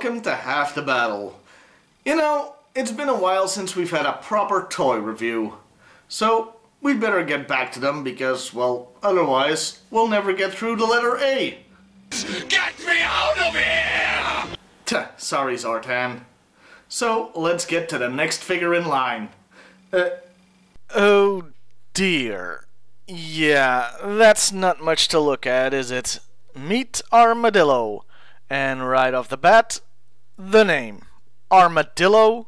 welcome to Half the Battle. You know, it's been a while since we've had a proper toy review. So, we'd better get back to them because, well, otherwise, we'll never get through the letter A. Get me out of here! Sorry, Zartan. So, let's get to the next figure in line. Oh dear. Yeah, that's not much to look at, is it? Meet Armadillo. And right off the bat, the name. Armadillo.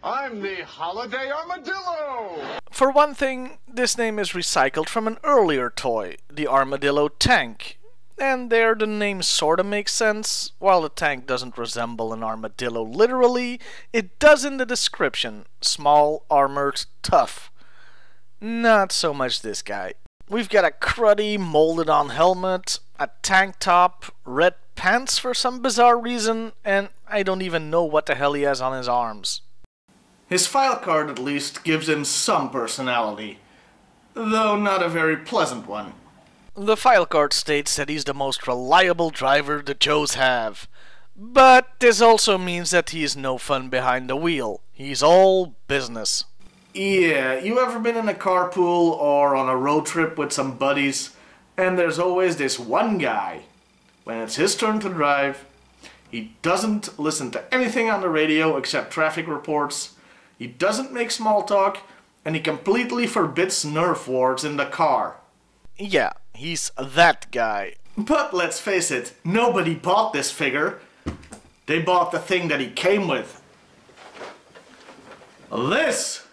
I'm the Holiday Armadillo! For one thing, this name is recycled from an earlier toy, the Armadillo tank. And there the name sorta makes sense. While the tank doesn't resemble an armadillo literally, it does in the description. Small, armored, tough. Not so much this guy. We've got a cruddy, molded-on helmet, a tank top, red pants for some bizarre reason, and I don't even know what the hell he has on his arms. His file card at least gives him some personality, though not a very pleasant one. The file card states that he's the most reliable driver the Joes have. But this also means that he's no fun behind the wheel. He's all business. Yeah, you ever been in a carpool or on a road trip with some buddies, and there's always this one guy. When it's his turn to drive, he doesn't listen to anything on the radio except traffic reports, he doesn't make small talk, and he completely forbids Nerf wars in the car. Yeah, he's that guy. But let's face it, nobody bought this figure. They bought the thing that he came with. This!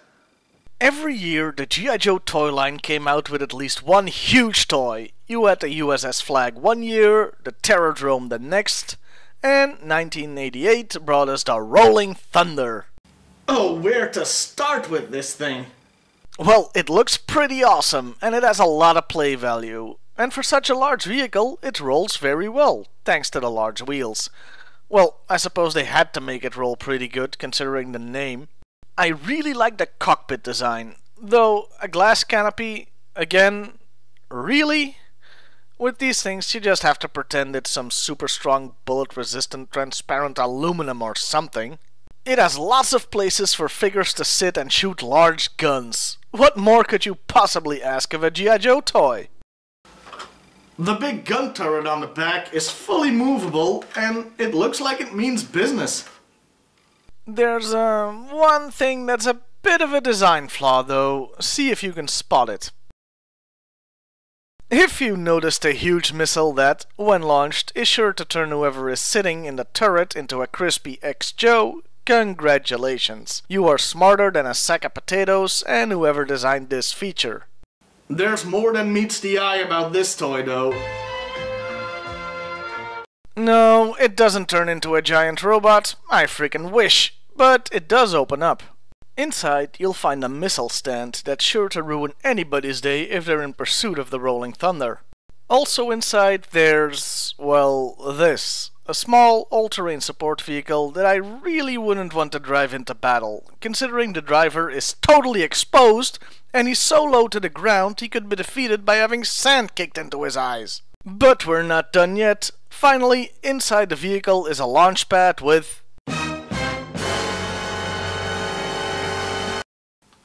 Every year, the G.I. Joe toy line came out with at least one huge toy. You had the USS Flag one year, the Terrordrome the next, and 1988 brought us the Rolling Thunder. Oh, where to start with this thing? Well, it looks pretty awesome, and it has a lot of play value. And for such a large vehicle, it rolls very well, thanks to the large wheels. Well, I suppose they had to make it roll pretty good, considering the name. I really like the cockpit design, though a glass canopy, again, really? With these things you just have to pretend it's some super strong bullet resistant transparent aluminum or something. It has lots of places for figures to sit and shoot large guns. What more could you possibly ask of a G.I. Joe toy? The big gun turret on the back is fully movable and it looks like it means business. There's one thing that's a bit of a design flaw though. See if you can spot it. If you noticed a huge missile that, when launched, is sure to turn whoever is sitting in the turret into a crispy ex-Joe, congratulations. You are smarter than a sack of potatoes and whoever designed this feature. There's more than meets the eye about this toy though. No, it doesn't turn into a giant robot, I freaking wish, but it does open up. Inside, you'll find a missile stand that's sure to ruin anybody's day if they're in pursuit of the Rolling Thunder. Also inside, there's, well, this. A small, all-terrain support vehicle that I really wouldn't want to drive into battle, considering the driver is totally exposed and he's so low to the ground he could be defeated by having sand kicked into his eyes. But we're not done yet. Finally, inside the vehicle is a launch pad with...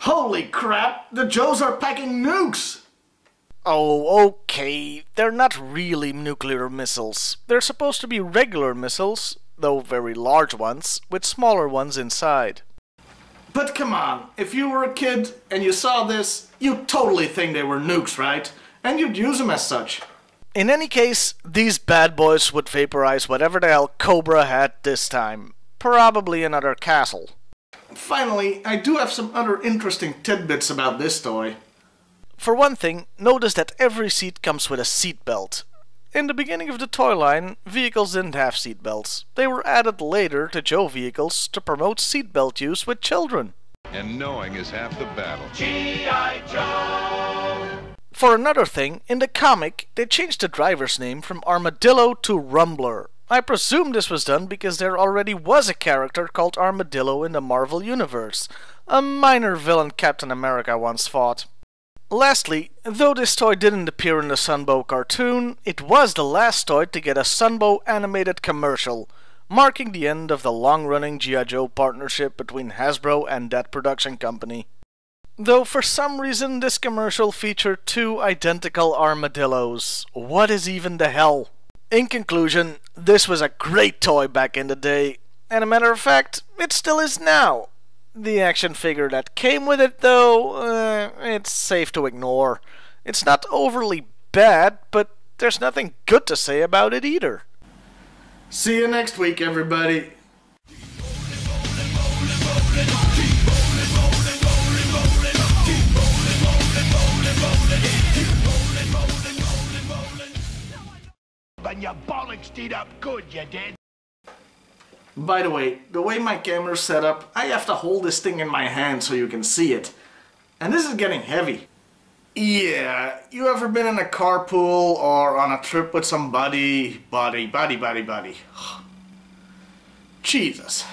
Holy crap! The Joes are packing nukes! Oh, okay. They're not really nuclear missiles. They're supposed to be regular missiles, though very large ones, with smaller ones inside. But come on, if you were a kid and you saw this, you'd totally think they were nukes, right? And you'd use them as such. In any case, these bad boys would vaporize whatever the hell Cobra had this time. Probably another castle. Finally, I do have some other interesting tidbits about this toy. For one thing, notice that every seat comes with a seat belt. In the beginning of the toy line, vehicles didn't have seat belts. They were added later to Joe vehicles to promote seat belt use with children. And knowing is half the battle. G.I. Joe! For another thing, in the comic, they changed the driver's name from Armadillo to Rumbler. I presume this was done because there already was a character called Armadillo in the Marvel Universe, a minor villain Captain America once fought. Lastly, though this toy didn't appear in the Sunbow cartoon, it was the last toy to get a Sunbow animated commercial. marking the end of the long-running G.I. Joe partnership between Hasbro and that production company. Though for some reason this commercial featured two identical armadillos. What is even the hell? In conclusion, this was a great toy back in the day, and a matter of fact, it still is now. The action figure that came with it, though, it's safe to ignore. It's not overly bad, but there's nothing good to say about it either. See you next week, everybody. And your bollocks did up good, you did. By the way my camera's set up, I have to hold this thing in my hand so you can see it. And this is getting heavy. Yeah, you ever been in a carpool or on a trip with some buddy? Jesus.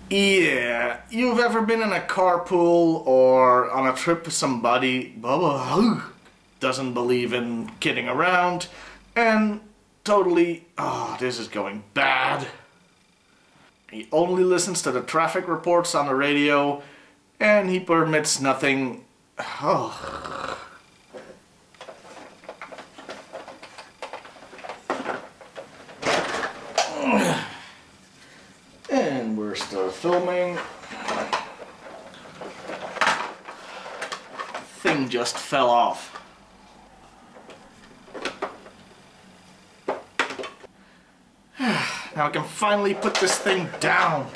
Yeah, you've ever been in a carpool or on a trip with somebody doesn't believe in kidding around and totally, this is going bad. He only listens to the traffic reports on the radio and he permits nothing. And we're still filming. Thing just fell off. Now I can finally put this thing down.